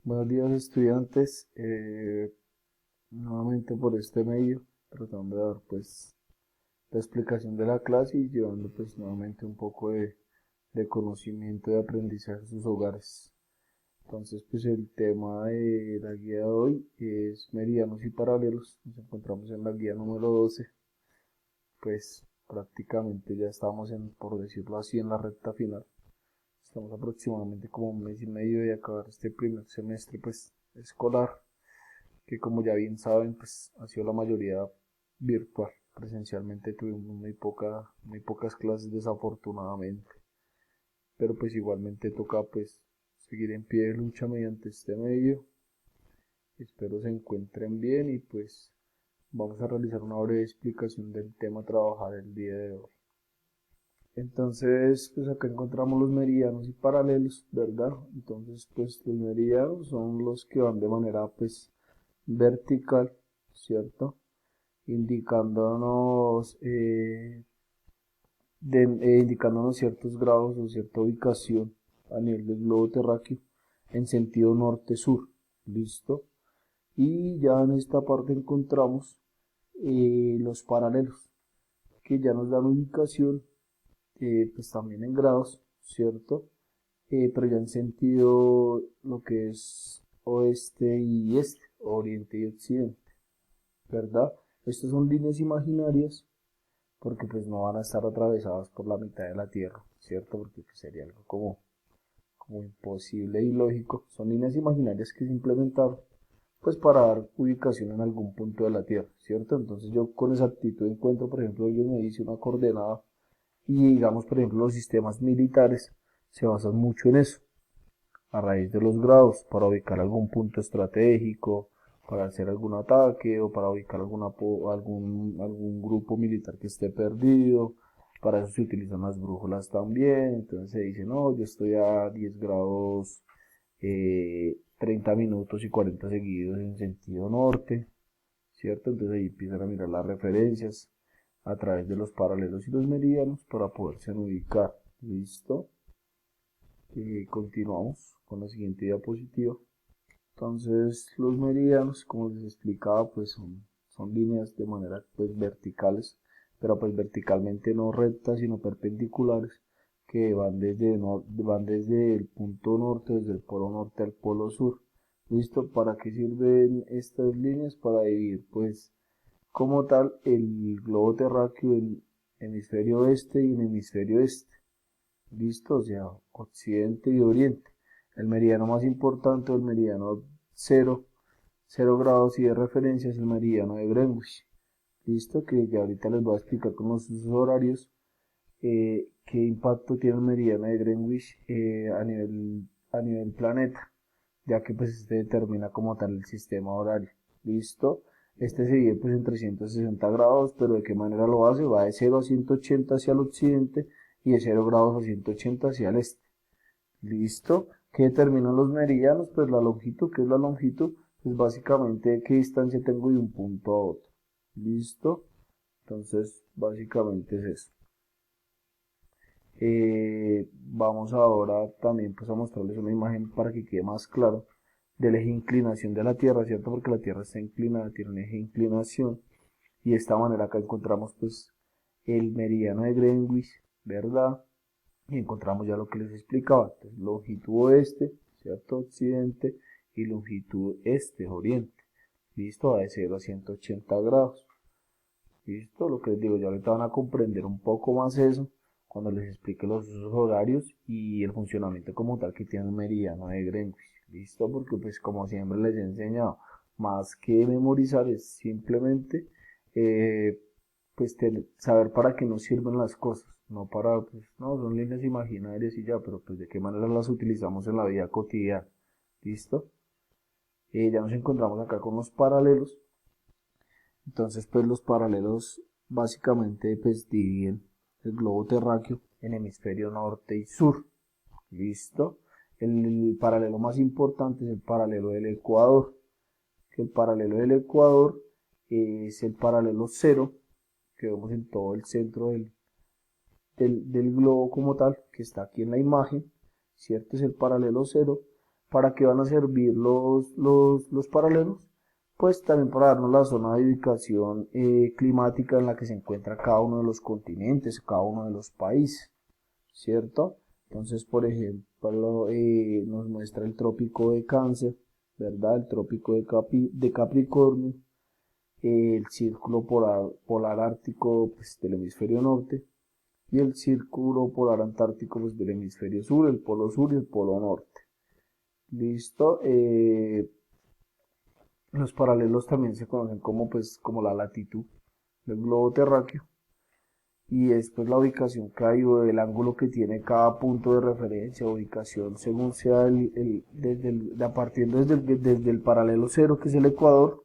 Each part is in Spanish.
Buenos días estudiantes, nuevamente por este medio, tratando de dar pues la explicación de la clase y llevando pues nuevamente un poco de conocimiento y aprendizaje a sus hogares. Entonces pues el tema de la guía de hoy es meridianos y paralelos. Nos encontramos en la guía número 12, pues prácticamente ya estamos por decirlo así, en la recta final. Estamos aproximadamente como un mes y medio de acabar este primer semestre pues escolar, que como ya bien saben, pues ha sido la mayoría virtual. Presencialmente tuvimos muy pocas clases desafortunadamente, pero pues igualmente toca pues seguir en pie de lucha mediante este medio. Espero se encuentren bien y pues vamos a realizar una breve explicación del tema a trabajar el día de hoy. Entonces, pues acá encontramos los meridianos y paralelos, ¿verdad? Entonces, pues los meridianos son los que van de manera pues vertical, ¿cierto? Indicándonos, indicándonos ciertos grados o cierta ubicación a nivel del globo terráqueo en sentido norte-sur. ¿Listo? Y ya en esta parte encontramos los paralelos, que ya nos dan ubicación, pues también en grados, ¿cierto? Pero ya en sentido lo que es oeste y este, oriente y occidente, ¿verdad? Estas son líneas imaginarias porque pues no van a estar atravesadas por la mitad de la Tierra, ¿cierto? Porque pues, sería algo como imposible y lógico. Son líneas imaginarias que se implementaron pues para dar ubicación en algún punto de la Tierra, ¿cierto? Entonces yo con exactitud encuentro, por ejemplo, yo me dice una coordenada y digamos, por ejemplo, los sistemas militares se basan mucho en eso, a raíz de los grados, para ubicar algún punto estratégico, para hacer algún ataque o para ubicar algún grupo militar que esté perdido. Para eso se utilizan las brújulas también. Entonces se dice, no, yo estoy a 10 grados, 30 minutos y 40 seguidos en sentido norte, ¿cierto? Entonces ahí empiezan a mirar las referencias a través de los paralelos y los meridianos para poderse ubicar. ¿Listo? Continuamos con la siguiente diapositiva. Entonces los meridianos, como les explicaba, pues son líneas de manera pues verticales, pero pues verticalmente no rectas, sino perpendiculares, que van desde el punto norte, desde el polo norte al polo sur. ¿Listo? ¿Para qué sirven estas líneas? Para dividir pues como tal el globo terráqueo en hemisferio oeste y en hemisferio este. ¿Listo? O sea, occidente y oriente. El meridiano más importante, el meridiano 0 grados y de referencia es el meridiano de Greenwich. ¿Listo? Que ya ahorita les voy a explicar con los usos horarios qué impacto tiene el meridiano de Greenwich a nivel planeta, ya que pues este determina como tal el sistema horario. ¿Listo? Este se divide pues en 360 grados, pero ¿de qué manera lo hace? Va de 0 a 180 hacia el occidente y de 0 grados a 180 hacia el este. ¿Listo? ¿Qué determinan los meridianos? Pues la longitud. ¿Qué es la longitud? Pues básicamente qué distancia tengo de un punto a otro. ¿Listo? Entonces, básicamente es eso. Vamos ahora también pues a mostrarles una imagen para que quede más claro del eje de inclinación de la Tierra, ¿cierto? Porque la Tierra está inclinada, tiene un eje de inclinación y de esta manera acá encontramos pues el meridiano de Greenwich, ¿verdad? Y encontramos ya lo que les explicaba. Entonces, longitud oeste, ¿cierto? Occidente y longitud este, oriente. ¿Listo? Va de 0 a 180 grados. ¿Listo? Lo que les digo, ya ahorita van a comprender un poco más eso cuando les explique los usos horarios y el funcionamiento como tal que tiene el meridiano de Greenwich. ¿Listo? Porque pues como siempre les he enseñado, más que memorizar es simplemente pues saber para qué nos sirven las cosas, no para, pues no, son líneas imaginarias y ya, pero pues de qué manera las utilizamos en la vida cotidiana. ¿Listo? Ya nos encontramos acá con los paralelos. Entonces, pues los paralelos básicamente pues dividen el globo terráqueo en hemisferio norte y sur. ¿Listo? El paralelo más importante es el paralelo del Ecuador, que el paralelo del Ecuador es el paralelo cero que vemos en todo el centro del globo como tal, que está aquí en la imagen, ¿cierto? Es el paralelo cero. ¿Para qué van a servir los paralelos? Pues también para darnos la zona de ubicación climática en la que se encuentra cada uno de los continentes, cada uno de los países, ¿cierto? Entonces, por ejemplo, nos muestra el trópico de Cáncer, ¿verdad? El trópico de Capricornio, el círculo polar ártico, pues, del hemisferio norte, y el círculo polar antártico, pues, del hemisferio sur, el polo sur y el polo norte. Listo. Los paralelos también se conocen como, pues, como la latitud del globo terráqueo, y es pues la ubicación que hay o el ángulo que tiene cada punto de referencia, ubicación según sea partiendo desde el paralelo cero, que es el Ecuador,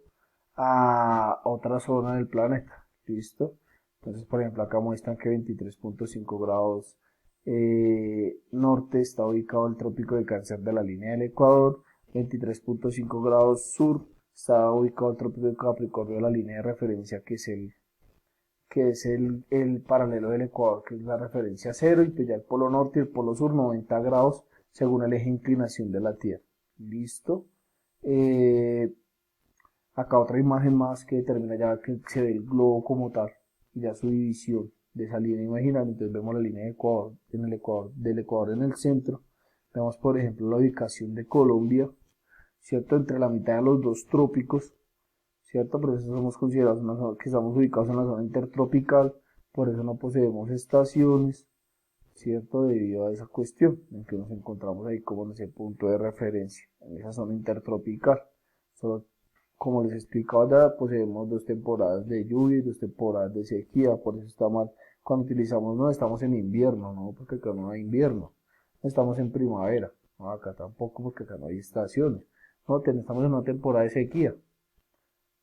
a otra zona del planeta. ¿Listo? Entonces, por ejemplo, acá muestran que 23.5 grados norte está ubicado el trópico de Cáncer de la línea del Ecuador, 23.5 grados sur está ubicado el trópico de Capricornio de la línea de referencia, que es el paralelo del Ecuador, que es la referencia cero, y pues ya el polo norte y el polo sur 90 grados según el eje de inclinación de la Tierra. ¿Listo? Acá otra imagen más que determina ya que se ve el globo como tal, y ya su división de esa línea imaginaria. Entonces vemos la línea de Ecuador, del Ecuador en el centro. Vemos, por ejemplo, la ubicación de Colombia, ¿cierto? Entre la mitad de los dos trópicos, ¿cierto? Por eso somos considerados que estamos ubicados en la zona intertropical, por eso no poseemos estaciones, ¿cierto? Debido a esa cuestión, en que nos encontramos ahí como en ese punto de referencia, en esa zona intertropical. Solo, como les explicaba ya, poseemos dos temporadas de lluvia y dos temporadas de sequía, por eso está mal. Cuando utilizamos, no estamos en invierno, no, porque acá no hay invierno, estamos en primavera, no, acá tampoco, porque acá no hay estaciones, no, estamos en una temporada de sequía.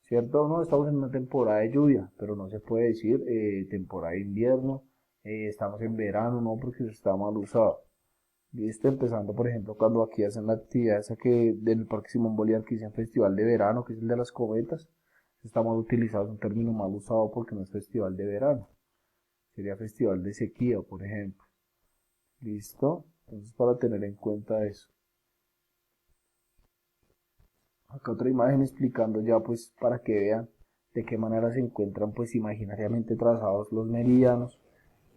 ¿Cierto? No, estamos en una temporada de lluvia, pero no se puede decir temporada de invierno, estamos en verano, no, porque eso está mal usado. ¿Listo? Empezando, por ejemplo, cuando aquí hacen la actividad esa que del Parque Simón Bolívar, que dicen festival de verano, que es el de las cometas, está mal utilizado, es un término mal usado porque no es festival de verano, sería festival de sequía, por ejemplo. ¿Listo? Entonces, para tener en cuenta eso. Acá otra imagen explicando ya, pues, para que vean de qué manera se encuentran, pues, imaginariamente trazados los meridianos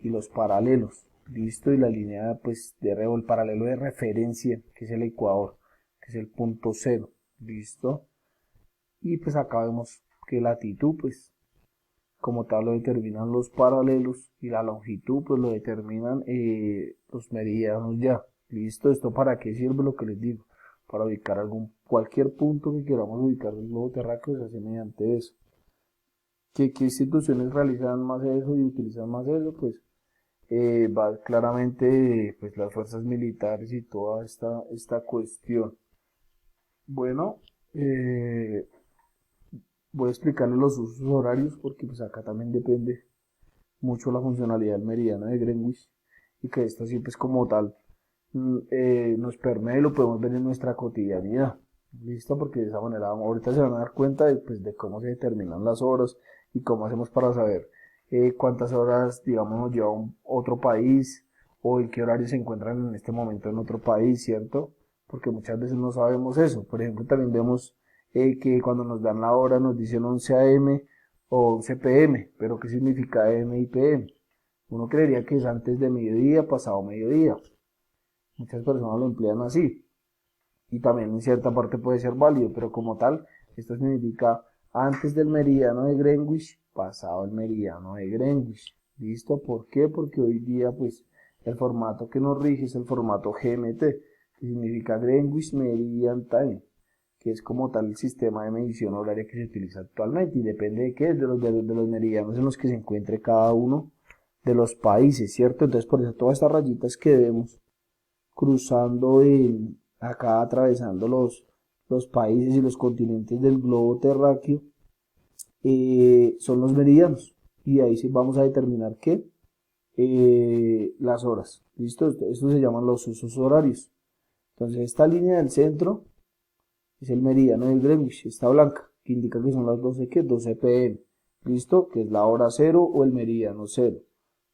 y los paralelos. Listo, y la línea, pues, el paralelo de referencia, que es el Ecuador, que es el punto cero. Listo. Y pues acá vemos que latitud, pues, como tal lo determinan los paralelos, y la longitud, pues, lo determinan los meridianos ya. Listo, esto para qué sirve, lo que les digo, para ubicar cualquier punto que queramos ubicar del globo terráqueo, se hace mediante eso. ¿Qué instituciones realizan más eso y utilizan más eso? Pues va claramente, pues, las fuerzas militares y toda esta cuestión. Bueno, voy a explicarles los usos horarios, porque pues acá también depende mucho la funcionalidad del meridiano de Greenwich, y que esto sí, pues, como tal, nos permite y lo podemos ver en nuestra cotidianidad. ¿Listo? Porque de esa manera ahorita se van a dar cuenta de cómo se determinan las horas y cómo hacemos para saber cuántas horas, digamos, nos lleva otro país, o en qué horario se encuentran en este momento en otro país, ¿cierto? Porque muchas veces no sabemos eso. Por ejemplo, también vemos que cuando nos dan la hora nos dicen 11 a.m. o 11 p.m., pero ¿qué significa AM y PM? Uno creería que es antes de mediodía, pasado mediodía. Muchas personas lo emplean así, y también en cierta parte puede ser válido, pero como tal, esto significa antes del meridiano de Greenwich, pasado el meridiano de Greenwich. ¿Listo? ¿Por qué? Porque hoy día, pues, el formato que nos rige es el formato GMT, que significa Greenwich Meridian Time, que es como tal el sistema de medición horaria que se utiliza actualmente, y depende de qué, de los meridianos en los que se encuentre cada uno de los países, ¿cierto? Entonces, por eso todas estas rayitas que vemos cruzando acá, atravesando los países y los continentes del globo terráqueo, son los meridianos, y ahí sí vamos a determinar qué, las horas. ¿Listo? Esto se llaman los usos horarios. Entonces, esta línea del centro es el meridiano de Greenwich, esta blanca, que indica que son las 12 p.m. ¿Listo? Que es la hora cero o el meridiano cero.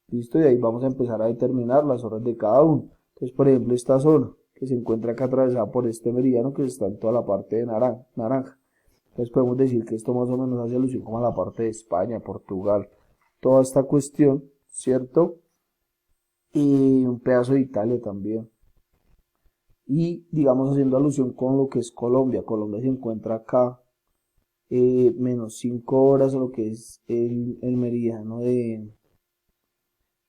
¿Listo? Y ahí vamos a empezar a determinar las horas de cada uno. Entonces, por ejemplo, esta zona, que se encuentra acá atravesada por este meridiano que está en toda la parte de naranja. Entonces podemos decir que esto más o menos hace alusión como a la parte de España, Portugal, toda esta cuestión, ¿cierto? Y un pedazo de Italia también. Y digamos haciendo alusión con lo que es Colombia. Colombia se encuentra acá menos 5 horas a lo que es el meridiano de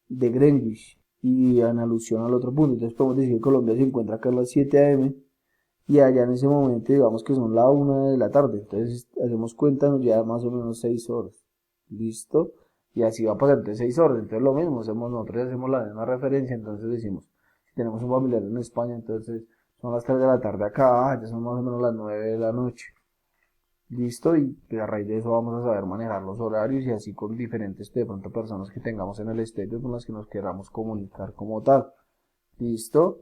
Greenwich. Y en alusión al otro punto, entonces podemos decir que Colombia se encuentra acá a las 7 am y allá en ese momento digamos que son la 1 de la tarde. Entonces hacemos cuenta, nos lleva más o menos 6 horas. ¿Listo? Y así va a pasar entre 6 horas. Entonces lo mismo, nosotros hacemos la misma referencia, entonces decimos, si tenemos un familiar en España, entonces son las 3 de la tarde acá, ya son más o menos las 9 de la noche. Listo, y pues a raíz de eso vamos a saber manejar los horarios y así con diferentes de pronto personas que tengamos en el exterior con las que nos queramos comunicar como tal. Listo.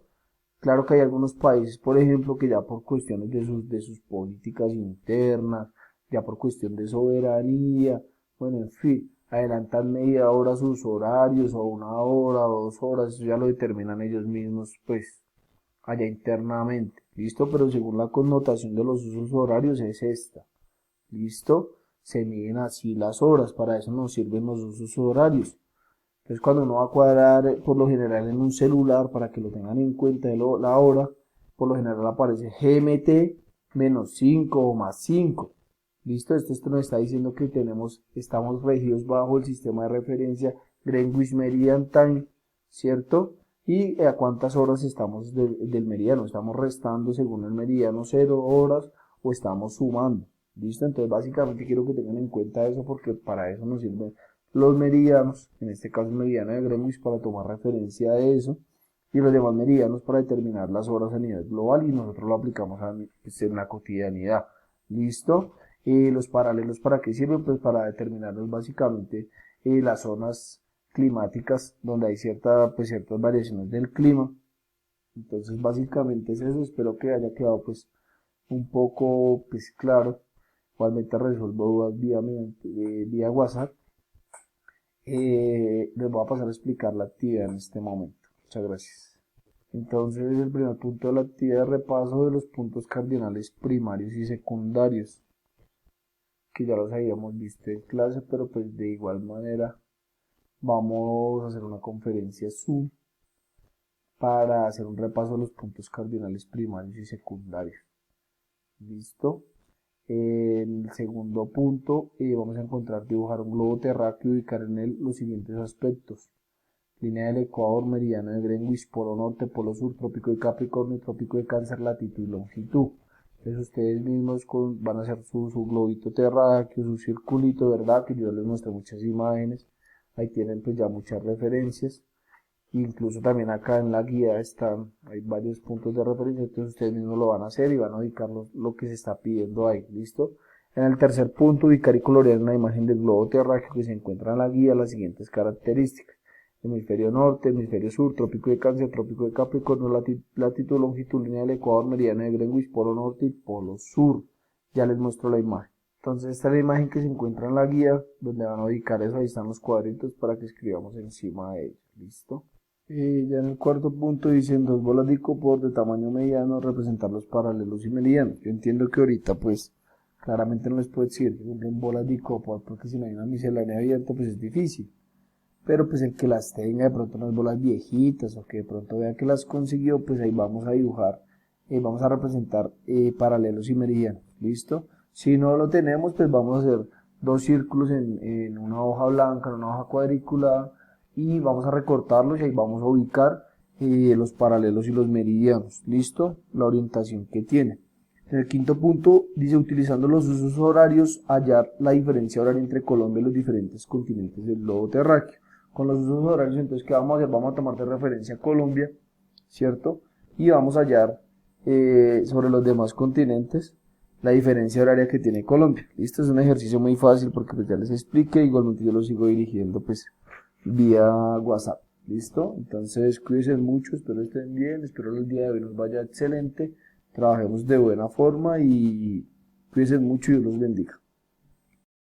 Claro que hay algunos países, por ejemplo, que ya por cuestiones de sus políticas internas, ya por cuestión de soberanía, bueno, en fin, adelantan media hora sus horarios, o 1 hora, o 2 horas, eso ya lo determinan ellos mismos, pues, allá internamente. Listo, pero según la connotación de los usos horarios es esta. ¿Listo? Se miden así las horas, para eso nos sirven los usos horarios. Entonces cuando uno va a cuadrar, por lo general en un celular, para que lo tengan en cuenta de la hora, por lo general aparece GMT menos 5 o más 5. ¿Listo? Esto nos está diciendo que estamos regidos bajo el sistema de referencia Greenwich Meridian Time, ¿cierto? Y a cuántas horas estamos del meridiano, estamos restando según el meridiano 0 horas o estamos sumando. ¿Listo? Entonces básicamente quiero que tengan en cuenta eso porque para eso nos sirven los meridianos, en este caso el meridiano de Greenwich para tomar referencia de eso y los demás meridianos para determinar las horas a nivel global y nosotros lo aplicamos pues, en la cotidianidad. ¿Listo? Los paralelos ¿para qué sirven? Pues para determinarnos básicamente las zonas climáticas donde hay ciertas variaciones del clima. Entonces básicamente es eso, espero que haya quedado pues un poco pues claro. Igualmente resuelvo dudas vía WhatsApp. Les voy a pasar a explicar la actividad en este momento. Muchas gracias. Entonces el primer punto de la actividad es repaso de los puntos cardinales primarios y secundarios, que ya los habíamos visto en clase, pero pues de igual manera vamos a hacer una conferencia Zoom para hacer un repaso de los puntos cardinales primarios y secundarios. ¿Listo? En el segundo punto vamos a encontrar dibujar un globo terráqueo y ubicar en él los siguientes aspectos: línea del Ecuador, meridiano de Greenwich, polo norte, polo sur, trópico de Capricornio, trópico de Cáncer, latitud y longitud. Entonces ustedes mismos van a hacer su globito terráqueo, su circulito, ¿verdad? Que yo les muestro muchas imágenes, ahí tienen pues ya muchas referencias. Incluso también acá en la guía hay varios puntos de referencia, entonces ustedes mismos lo van a hacer y van a ubicar lo que se está pidiendo ahí, ¿listo? En el tercer punto, ubicar y colorear una imagen del globo terráqueo que se encuentra en la guía las siguientes características: hemisferio norte, hemisferio sur, trópico de Cáncer, trópico de Capricornio, latitud, longitud, línea del Ecuador, meridiano de Greenwich, polo norte y polo sur. Ya les muestro la imagen. Entonces esta es la imagen que se encuentra en la guía, donde van a ubicar eso, ahí están los cuadritos para que escribamos encima de ellos, ¿listo? Ya en el cuarto punto dicen dos bolas de icopor de tamaño mediano representar los paralelos y medianos. Yo entiendo que ahorita pues claramente no les puedo decir que compren bolas de icopor porque si no hay una miscelánea abierta pues es difícil. Pero pues el que las tenga, de pronto unas bolas viejitas o que de pronto vea que las consiguió, pues ahí vamos a dibujar, vamos a representar paralelos y meridianos. ¿Listo? Si no lo tenemos, pues vamos a hacer dos círculos en una hoja blanca, en una hoja cuadriculada, y vamos a recortarlos y ahí vamos a ubicar los paralelos y los meridianos. ¿Listo? La orientación que tiene. En el quinto punto dice, utilizando los usos horarios, hallar la diferencia horaria entre Colombia y los diferentes continentes del globo terráqueo. Con los usos horarios, entonces, ¿qué vamos a hacer? Vamos a tomar de referencia Colombia, ¿cierto? Y vamos a hallar sobre los demás continentes la diferencia horaria que tiene Colombia. ¿Listo? Es un ejercicio muy fácil porque pues ya les expliqué, igualmente yo lo sigo dirigiendo pues vía WhatsApp. ¿Listo? Entonces cuídense mucho, espero estén bien, espero el día de hoy nos vaya excelente, trabajemos de buena forma y cuídense mucho y Dios los bendiga.